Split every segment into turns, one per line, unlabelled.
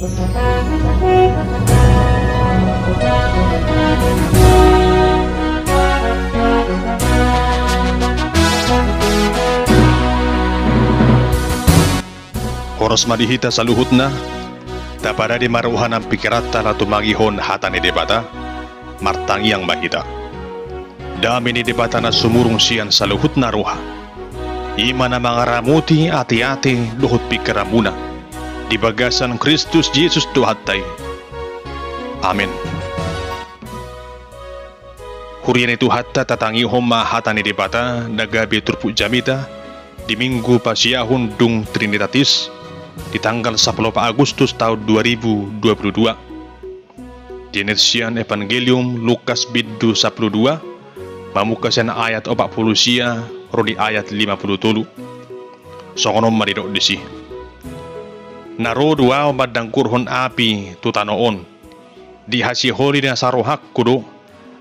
Horos madihita sa luhut na, tapada di maruhan ang pikirata na tumagihon hata ni debata, martangiang mahita. Dami ni debata na sumurong siyan sa luhut na ruha. Ima na mga ramuti ati-ati luhut pikiramuna, di bagasan Kristus Jesus tuhatay. Amen. Hurian itu hatta tatangihon mahata ni debata, nagabi turpu jamita, di minggu pasiyahun dung Trinitatis, di tanggal 10 Agustus tahun 2022. Dinesian Evangelium Lukas biddu 12, mamukasan ayat 40 sia, rodi ayat 50 Songonom maridok disi. Narodua madangkurhon api tutanoon, di hasiholi na sarohak kudo,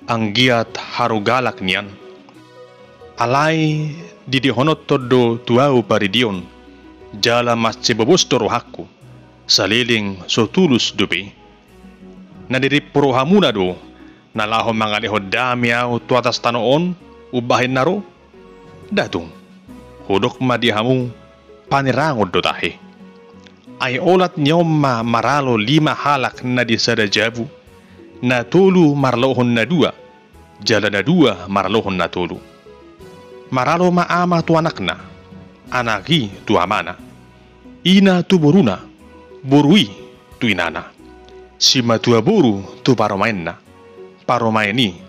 ang giat harugalak niyan. Alay didihonot todo tuau paridion, jala mas cebobos torohaku, saliling so tulus dupi. Nadirip porohamuna do, nalahon mangaliho damiaw tu atas tanoon, ubahin naro, datung, hudok madihamu, panirangod do tahe. Ay olat nyoma maralo 5 halak na di sadajabu, na tulu marlohon na 2, jala na 2 marlohon na tulu. Maralo maama tu anak na, anaki tu amana, ina tu boruna, borui tu inana, sima tu aboru tu paromaenna, paromaeni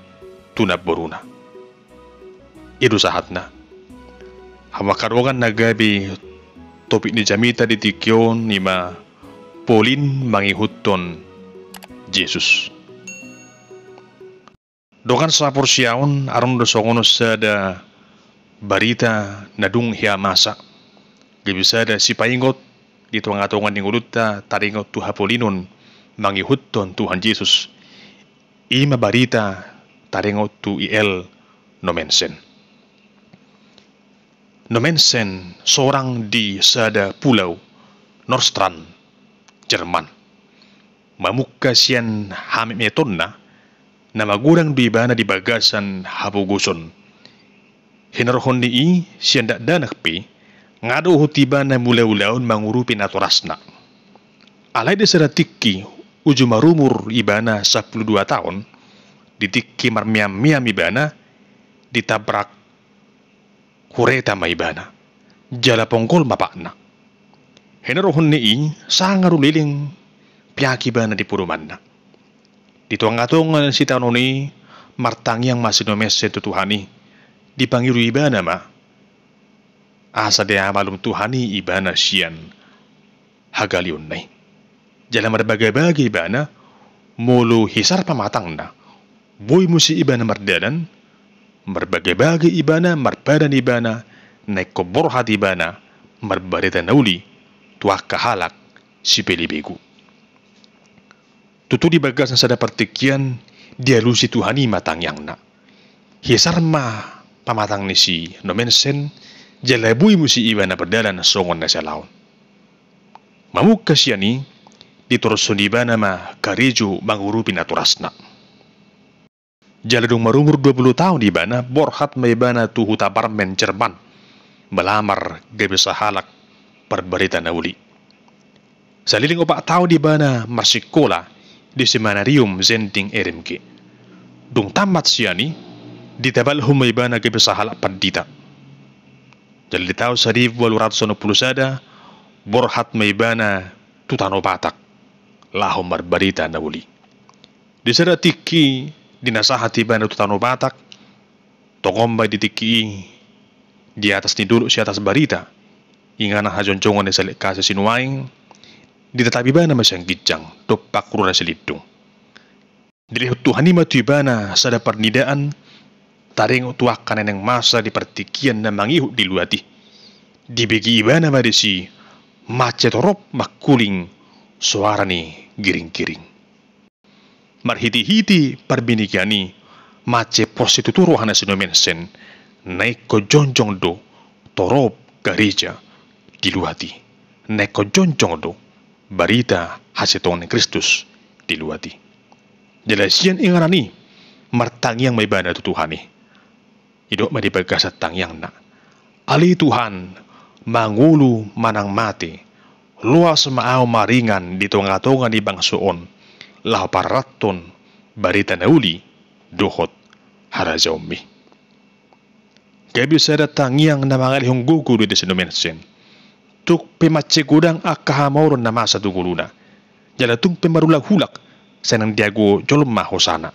tu naboruna. Idu sahatna. Hawakarongan nagabi topik ni jamita di tikyon nima polin mangihuton Jesus. Dokan sa porsyaon aron do songono sada barita nadung hiya masa. Gibisada si paingot dito ang atongan ning ulutta taringot tu hapolinon mangihuton Tuhan Yesus. Ima barita taringot tu iel nomensen. Nomensen seorang di sada pulau Nordstrand, Jerman. Mamukka siyan hamimeton na magurang bibana di bagasan habuguson. Hinarhon ni siyan dakdanakpi, ngado hutiba na mula-ulaon mangurupi na torasna. Alay de sada tikki, uju marumur ibana 12 tahun, ditikki marmiam-miam ibana, ditabrak kureta maibana, jala pongkol mapakna. Hinarhon ni sangaruliling piyakibana di purumanna. Dituang-atong si tanoni, martangyang masinomese tutuhani, dipangiru ibana ma asa de amalum tuhani ibana sian hagaliun nai jala marbagai-bagai ibana mulu hisar pamatang na boy musi ibana mardadan marbagai-bagai ibana marbadan ibana naik koborhat ibana marbarita nauli tuak kahalak si pelibegu tutu di bagasan sada partikian dia lusi tuhani matang yang na hisar ma pamatang ni si nomensen jalabui musi ibana berdalan songon na siya laon. Mamukka siya ni ditorson ibana ma karejo mangurupi na turasna. Jaladong marumur 20 tahun ibana borhat ma ibana tu huta barmen Jerman melamar gabi sahalak perberita na uli. Saliling 4 tahun ibana marsikola di seminarium Zending RMG. Dung tamat siya ni ditabal humaybana gabi sahalak pandita. Jadi tahu sadi 860 sada borhat maybana tutano batak lahom marbarita na uli. Di sada tiki dinasahat ibana tutano batak tokombay ditiki di atas ni dulu si atas barita ingana hajonjongon ni salik kasi sinuaing ditatabi bana masyang gijang topak kuruna silidung. Dilihat Tuhani matu ibana sada pernidaan taring utuak kaneneng masa di pertikian na mangihut di luati. Dibagi ibana madesi macetorop makuling suara ni giring-giring. Marhiti-hiti perbinikiani mace prostituturo hana sinomensen naik ko jonjong do torop gereja di luati. Naik ko jonjong do berita hasiton Kristus diluati. Jelasian ingarani martangyang may bana tutuhani. Ido madibagasa tangyang na. Ali Tuhan mangulu manang mati. Luas maaw maringan dito ngatongan di bangsoon. Lahu paraton barita nauli dohot harazomi. Kaya bisa datang yang namangalihong gugulo di sinumensen. Tuk pematse gudang akahamoron na masa tuguluna. Jala tung pemarulag hulak sa nang diago jolom mahosana.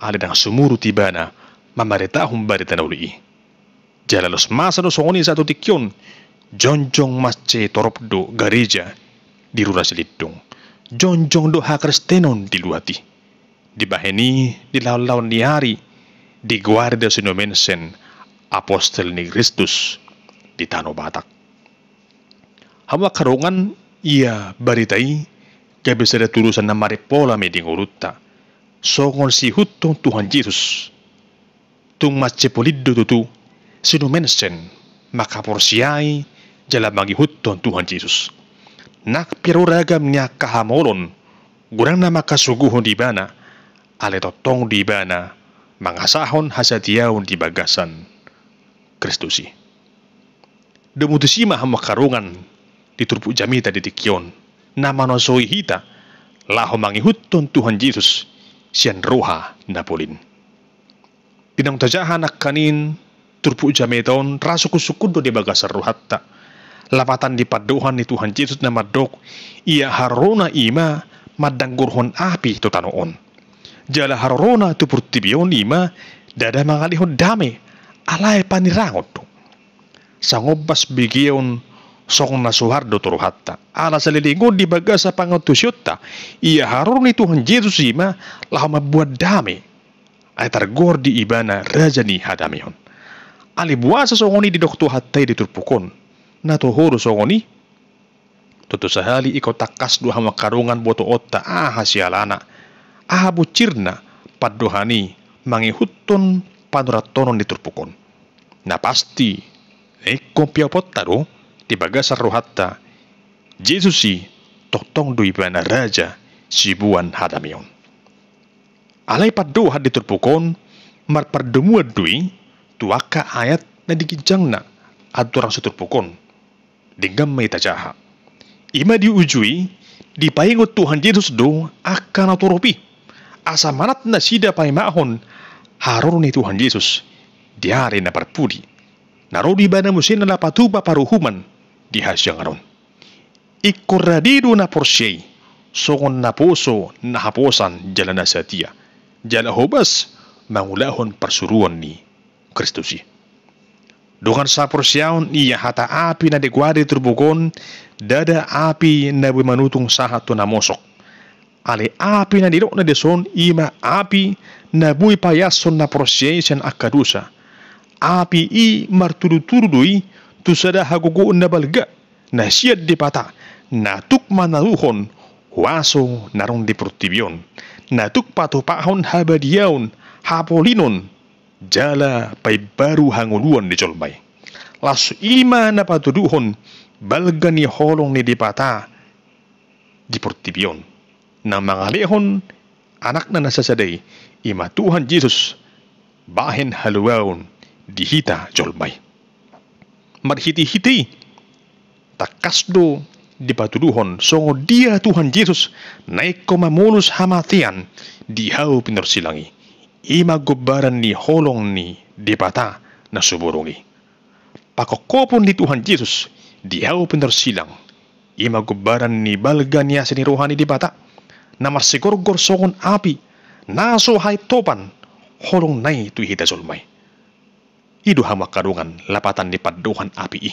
Alidang sumuru tibana mamaritahong barita na uli. Jala los masa no songoni sa tutikyon. Jonjong masce toropdo gareja di rura silitong. Jonjong do hakristenon diluati. Dibaheni di lawan-lawan ni hari di guardia sinumensen apostol ni Kristus di Tanah Batak. Hawa karungan ia baritai kabisada tulusan na maripola meding urutta. Songon si hutong Tuhan Yesus. Tung macepolido tutu sinumensen makaporsiai jala magi hutong Tuhan Yesus. Nak piruragam niya kahamolon gurang na makasuguhon di bana ale totong di bana mangasahon hasatiyaon di bagasan Kristusi. Demutusima hamakarungan diturpu jamita di tikyon na manosoi hita laho mangihuton Tuhan Yesus sian roha napolin. Tinang tajahan nak kanin turpu jamiton rasukusukudo di bagasan rohatta. Lapatan di paduhan ni Tuhan Yesus na madok ia harona ima madanggurhon api to tanoon. Jala harona tu purtibion ima dada mangalihon dame alay panirangot to. Sangobas bigyon song nasuhardo turuhatta. Ala sa lilingon di baga sa pangotusyota ia haron ni Tuhan Yesus ima laho mabuat dame ay targor di ibana raja ni hadamion. Alibuasa songoni di dokto hatay di turpukon. Natuhuro songoni tutu sahali ikaw takas duha makarungan boto otta sialana bucirna paduhani mangihuton panuratonon diturpukon na pasti kompiyapot taro di bagasar rohatta Jesusi totong dui bana raja sibuan hadamion alay paduha diturpukon marpardumuad dui tuaka ayat na digijang na aturang suturpukon dinggam may tajaha. Ima diujui, dipaingot Tuhan Yesus do akan naturupi. Asa manat na sida paimahon, haron ni Tuhan Yesus, diari na parpudi. Narodi ba na musin na patuba paruhuman, dihasyang aron. Ikuradido na porsyay, songon na poso na haposan jala na satia. Jala hobas, mangulahon parsuruan ni Kristusi. Dengan sa porsyaon iya hata api na degwade turbukon dada api na bimanutong sahat to na mosok. Ale api na dilok na deson ima api na buy payason na prosyesyan akadusa. Api i marturuturdui tusada haguguon na balga na siyad di pata na tukma na ruhon waso narong di protibyon na tukpatupahon habadiyaon hapolinon jala pay baru hanguluan di jolmay. Lasu ima na patuduhon balga ni holong ni dipata di portibyon. Na mga lehon anak na nasasaday ima Tuhan Yesus bahin haluaon di hita jolmay. Marhiti-hiti takasdo di patuduhon songo dia Tuhan Yesus naik komamulus hamatian di hau pinursilangi. Ima gubaran ni holong ni dipata na suburungi. Pakokopon ni Tuhan Yesus dihaw pinarsilang. Ima gubaran ni balga niya siniruhan ni dipata na masigorgor songon api naso hay topan holong nay tu hita zulmay. Idu hamakarungan lapatan ni paduhan api i.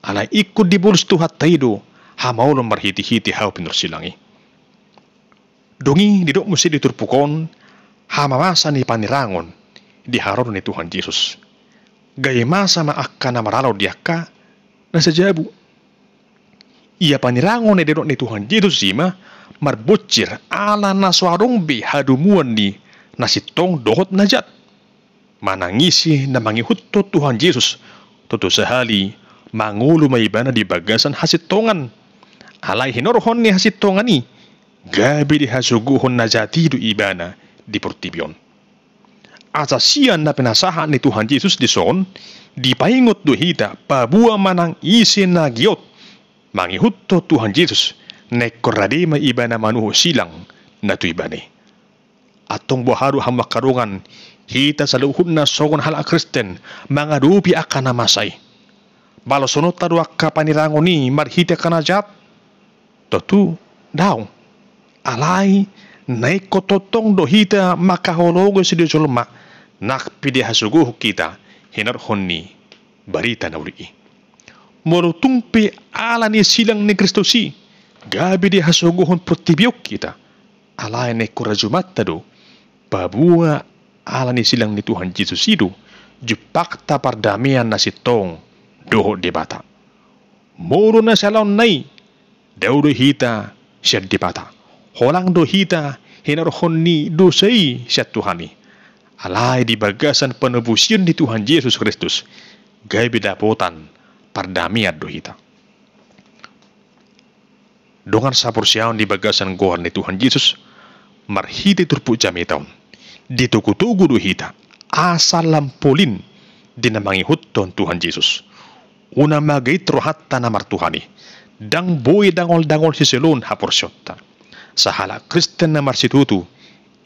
Alay ikut di bulus tuhat taido hamaulong marhiti-hiti haw pinarsilangi. Dungi didok musi diturpukon hamamasa ni panirangon di haron ni Tuhan Yesus. Gaya masa maakka na maralaw diakka na sajabu. Ia panirangon ni dedok ni Tuhan Yesus ima marbucir ala na suarongbi hadumuan ni nasitong dohot najat. Manangisi na mangihuto Tuhan Yesus tutu sahali mangulo may ibana di bagasan hasitongan. alai hinorhon ni hasitongani gabi di hasuguhon na jati du ibana di portibion. Asasian na pinasahan ni Tuhan Yesus di son, dipaingot do hita pabua manang isin na giot, mangihutto Tuhan Yesus, nekkoradima iba na manuho silang na tu ibane. Atong buharu hamakarungan, hita sa luhod na sogon hala Kristen, mga rupi akan namasay. Balosunod taro ka panirango ni marhita ka na jat. Totu, daw, alay, naikototong do hita makahologo si Diyosulma, nakpidi hasuguh kita hinarhon ni barita na uli. Morutungpi ala ni silang ni Kristosi, gabi di hasuguhon protibiyok kita, alay ni kurajumat tado, babua ala ni silang ni Tuhan Yesus itu, jupakta pardamian na sitong doho di bata. Moro na salon nai, daw do hita siya di bata. Holang do hita hinarhon ni dosai siya Tuhani. Alay di bagasan penebusian di Tuhan Yesus Kristus, gaya dapotan pardamian do hita. Dongan sapur siaon di bagasan gohan di Tuhan Yesus, marhiti turpu jami taon, ditugu-tugu do hita, asal lampolin dinamangi hutton Tuhan Yesus. Una magait rohatta na martuhani, dang boy dangol-dangol si selon haporsyotta. Sahala Kristen na marsitutu,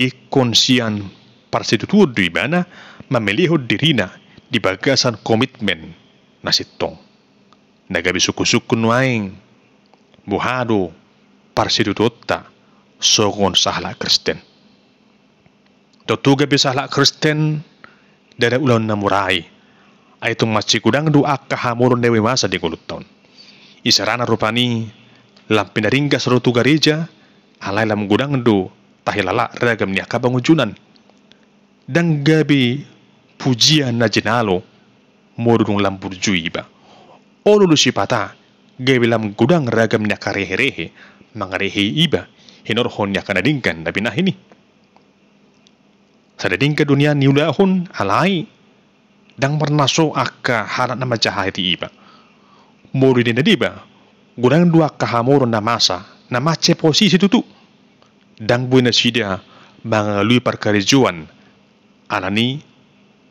ikon siyan parsitutuod do ibana, mamilihod dirina di bagasan komitmen na sitong. Nagabi suku-suku nuaing, buhado parsitutuotta, sogon sahala Kristen. Totuga bi sahala Kristen, dada ulan na murai, ay itong matsikudang doa kahamuron dewi masa di kulut taon. Isarana rupani, lampinaringga sa rutu gareja, alay lam gudang do, tahilala ragam niya kabangujunan. Dan gabi pujian na jenalo morung lamburju iba. Olu si pata gabi lam gudang ragam niya karehe-rehe mangarehe iba hinorhon niya kanadingkan na binahini. Sa dadingka dunia niulahon alay dang marnaso akka harat na majahay ti iba. Moro din na diba gudang dua kahamoron na masa na mace posisi tutu. Dang buhay na siya mga luy parkarijuan alani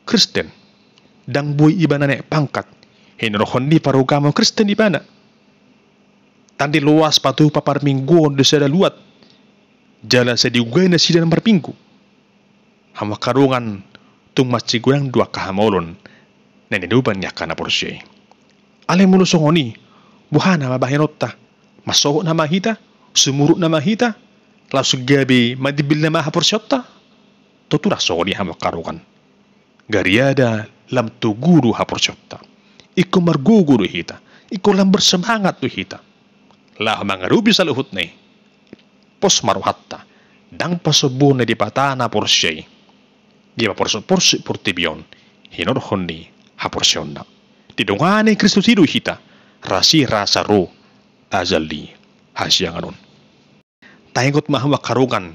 Kristen dang boy iba na nek pangkat hinrohon ni parugamo Kristen iba na tandi luas patu paparmingguon de sada luat jala sa diugay na sila ng marpinggu hamakarungan tung matsigurang dua kahamolon na ninuban niya ka na porsye. Alay mo lusongoni buhana mabahinota masoho na mahita sumurut na mahita lasug gabi madibil na mahaporsyota totura soni hamakarukan. Gariada lam tuguru haporsyota. Iko marguguru hita. Iko lam bersemangat tu hita. Lah mangarubi sa luhut na pos maruhatta. Dang pasubo na dipatana porsyay. Di porsi portibion. Hinorhon ni haporsyon na. Didungane Kristus hidu hita. Rasi rasa ro azali hasyanganon. Taingot mahamakarukan.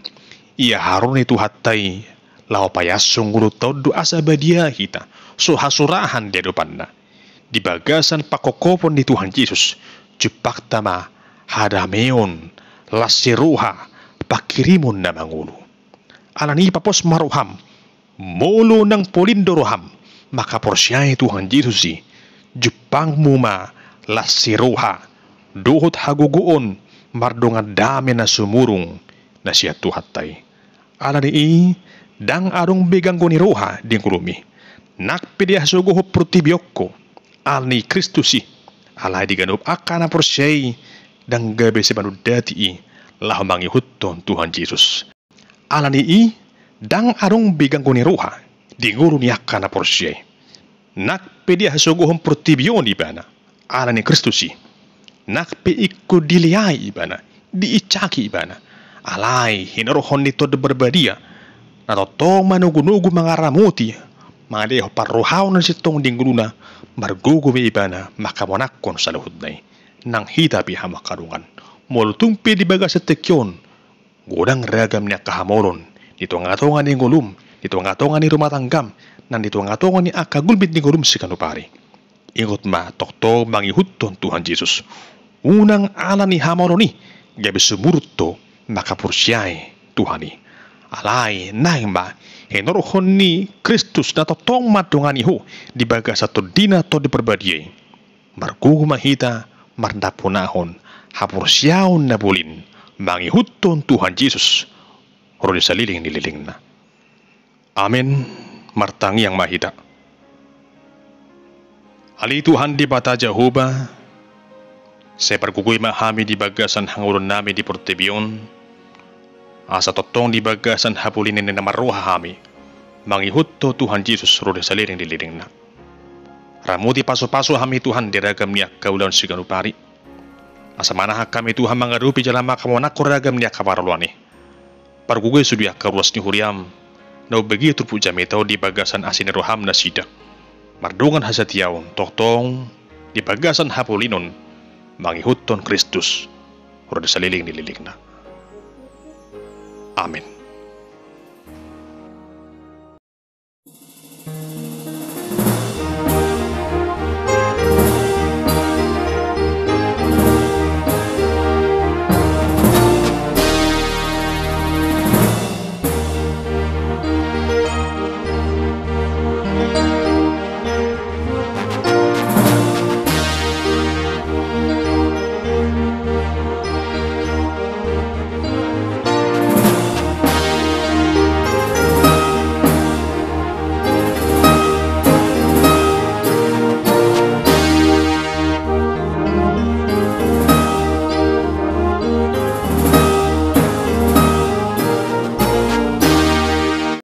Ia harun itu hatai lau payas sungguh todo asa badia hita so hasurahan dia depanna di bagasan pakokopon di Tuhan Yesus jepak tama hadameon lasiruha pakirimun na mangulu alani papos maruham molo ng polindoroham maka porsyai Tuhan Yesus si jepang muma lasiruha duhut haguguon mardongan dami na sumurung na siya tuhatay alani dang arong begang ko ni roha di kurumi. Nakpidiah suguho protibiyokko alni Kristusi alay di ganup akana porsyay dang gabi si manudati lahamangi hutton Tuhan Yesus. Alani dang arong begang ko ni roha di nguru ni akana porsyay. Nakpidiah suguho protibiyon ibana alani Kristusi. Nakpi ikko diliyay ibana di icaki ibana alay hinarohon nito de berbadia natotong manugunugu mga ramuti mga deho parruhaw na sitong dingguluna margugu may iba na makamonakon sa luhod na nang hitapi hamakarungan moltumpi di baga sa tekyon gudang ragam niya kahamolon dito nga tongan ni ngulum dito nga tongan ni rumatanggam nan dito nga tongan ni akagulbit ni ngulum si kanupari ingot ma tokto mangihutton Tuhan Yesus unang alani hamaroni gabi sumurto nakapursyay Tuhani. Alay nang ba henorohon ni Kristus na totong madungani ho di baga sa dina to di perbadiyay. Margugo mahita mardapunahon hapursyaon na bulin mangihuton Tuhan Yesus horo di saliling nililing na. Amin. Martangi yang mahita. Ali Tuhan di bata Jehovah, saya pergugui mahami di bagasan hangurun nami di Portebion, asa totong di bagasan hapulin ni namaruha hami, mangihuto Tuhan Yesus rode saliring diliring na. Ramuti paso-paso hami Tuhan diragam niya kaulan siganupari. Asa manahak kami Tuhan mangarupi jalama kamonak kuragam niya kaparluani. Pergugui sudia karuas ni huriam, na begitu puja metau di bagasan asin roham na sidak. Mardungan hasatiaon totong di bagasan hapulinon mangihuton Kristus hurud saliling nililing na. Amin.